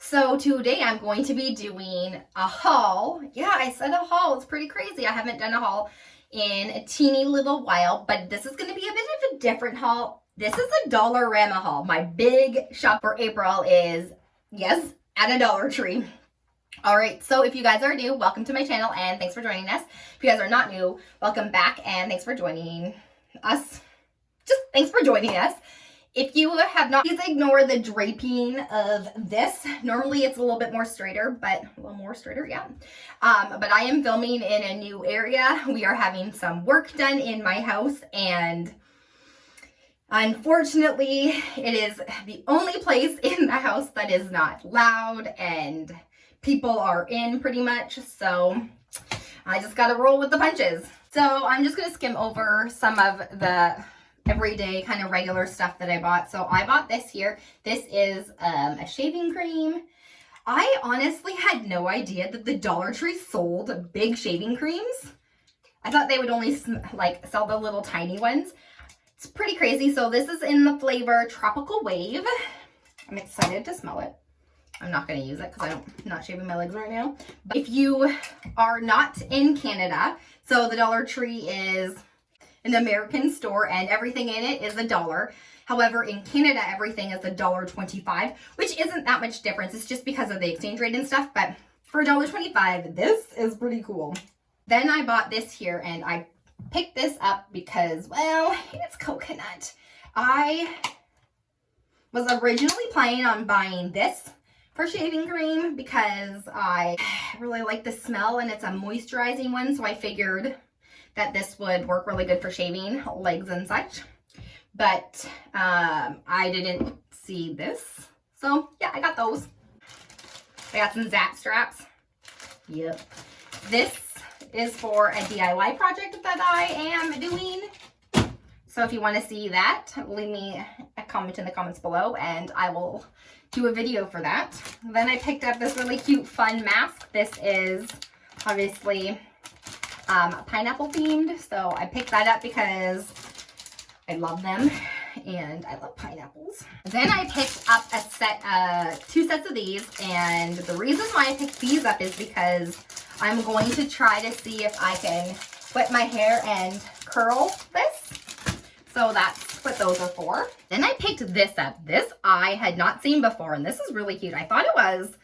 So today I'm going to be doing a haul. Yeah, I said a haul. It's pretty crazy. I haven't done a haul in a teeny little while, but this is going to be a bit of a different haul. This is a Dollarama haul. My big shop for April is, yes, at a Dollar Tree. All right, so if you guys are new, welcome to my channel and thanks for joining us. If you guys are not new, welcome back and thanks for joining us. Just thanks for joining us. If you have not, please ignore the draping of this. Normally it's a little bit more straighter, but a little more straighter, yeah. But I am filming in a new area. We are having some work done in my house, and unfortunately, it is the only place in the house that is not loud and people are in pretty much. So I just got to roll with the punches. So I'm just going to skim over some of the everyday kind of regular stuff that I bought. So I bought this here. This is a shaving cream. I honestly had no idea that the Dollar Tree sold big shaving creams. I thought they would only like sell the little tiny ones. It's pretty crazy. So this is in the flavor Tropical Wave. I'm excited to smell it. I'm not going to use it because I'm not shaving my legs right now. But if you are not in Canada, so the Dollar Tree is an American store and everything in it is $1. However, in Canada, everything is $1.25, which isn't that much difference. It's just because of the exchange rate and stuff. But for $1.25, this is pretty cool. Then I bought this here and I picked this up because, well, it's coconut. I was originally planning on buying this for shaving cream because I really like the smell and it's a moisturizing one. So I figured that this would work really good for shaving legs and such. But I didn't see this. So yeah, I got those. I got some Zap straps. Yep. This is for a DIY project that I am doing. So if you want to see that, leave me a comment in the comments below and I will do a video for that. Then I picked up this really cute fun mask. This is obviously pineapple themed, so I picked that up because I love them and I love pineapples. Then I picked up a set, 2 sets of these, and the reason why I picked these up is because I'm going to try to see if I can wet my hair and curl this. So that's what those are for. Then I picked this up. This I had not seen before, and this is really cute. I thought it was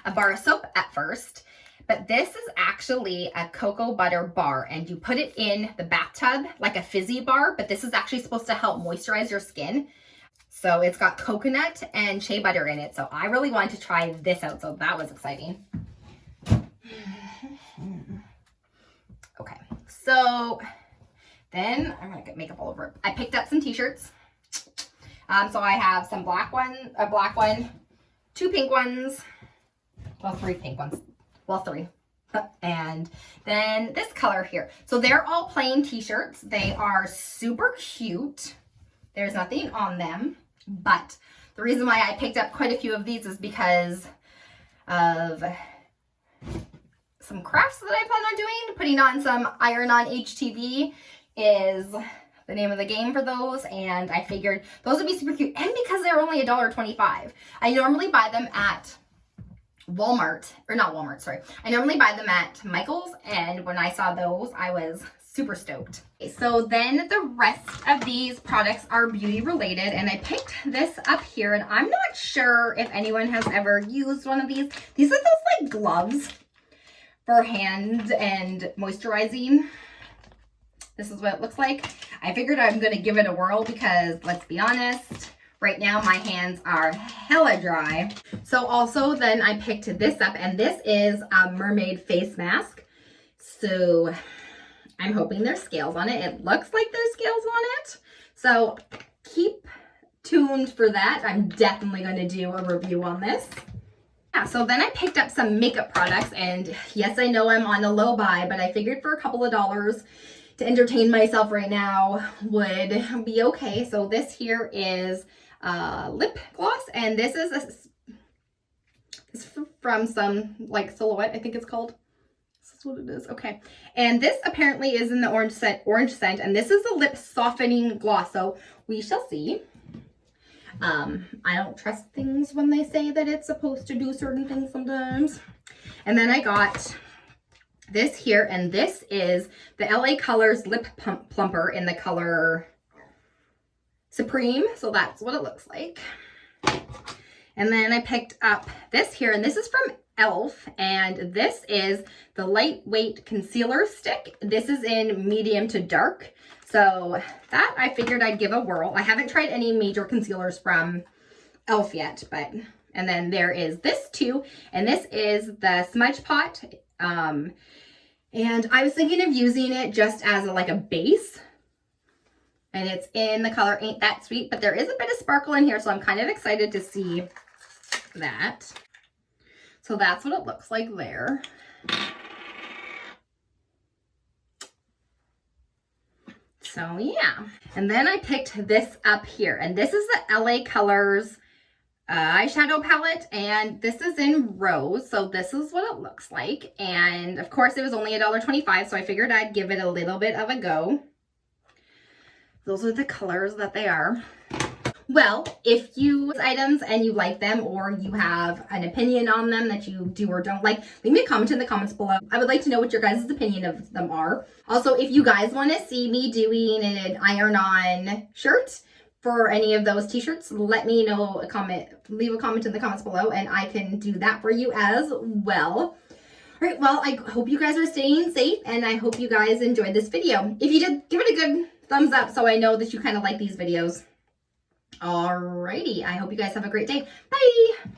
a bar of soap at first, but this is actually a cocoa butter bar, and you put it in the bathtub like a fizzy bar, but this is actually supposed to help moisturize your skin. So it's got coconut and shea butter in it. So I really wanted to try this out, so that was exciting. Okay, so then I'm gonna get makeup all over it. I picked up some t-shirts. So I have some black one, a black one, 2 pink ones, well, 3 pink ones. Well, 3. And then this color here. So they're all plain t-shirts. They are super cute. There's nothing on them. But the reason why I picked up quite a few of these is because of some crafts that I plan on doing. Putting on some iron-on HTV is the name of the game for those. And I figured those would be super cute. And because they're only $1.25. I normally buy them at Walmart, or not Walmart, sorry. I normally buy them at Michael's, and when I saw those, I was super stoked. Okay, so then the rest of these products are beauty related, and I picked this up here, and I'm not sure if anyone has ever used one of these. These are those like gloves for hands and moisturizing. This is what it looks like. I figured I'm going to give it a whirl because, let's be honest, right now my hands are hella dry. So also then I picked this up, and this is a mermaid face mask. So I'm hoping there's scales on it. It looks like there's scales on it. So keep tuned for that. I'm definitely going to do a review on this. Yeah, so then I picked up some makeup products, and yes, I know I'm on a low buy, but I figured for a couple of dollars to entertain myself right now would be okay. So this here is lip gloss, and this is from some like Silhouette, I think it's called. This is what it is. Okay, and this apparently is in the orange scent, and this is a lip softening gloss, so we shall see. I don't trust things when they say that it's supposed to do certain things sometimes. And then I got this here, and this is the LA Colors Lip Plumper in the color Supreme. So that's what it looks like. And then I picked up this here, and this is from e.l.f. and this is the lightweight concealer stick. This is in medium to dark. So that I figured I'd give a whirl. I haven't tried any major concealers from e.l.f. yet, but, and then there is this too, and this is the Smudge Pot. And I was thinking of using it just as like a base. And it's in the color Ain't That Sweet, but there is a bit of sparkle in here, so I'm kind of excited to see that. So that's what it looks like there. So yeah. And then I picked this up here, and this is the LA Colors eyeshadow palette, and this is in Rose, so this is what it looks like. And of course it was only $1.25, so I figured I'd give it a little bit of a go. Those are the colors that they are. Well, if you use items and you like them, or you have an opinion on them that you do or don't like, leave me a comment in the comments below. I would like to know what your guys' opinion of them are. Also, if you guys want to see me doing an iron-on shirt for any of those t-shirts, let me know, leave a comment in the comments below, and I can do that for you as well. All right, well, I hope you guys are staying safe, and I hope you guys enjoyed this video. If you did, give it a good thumbs up so I know that you kind of like these videos. Alrighty, I hope you guys have a great day. Bye!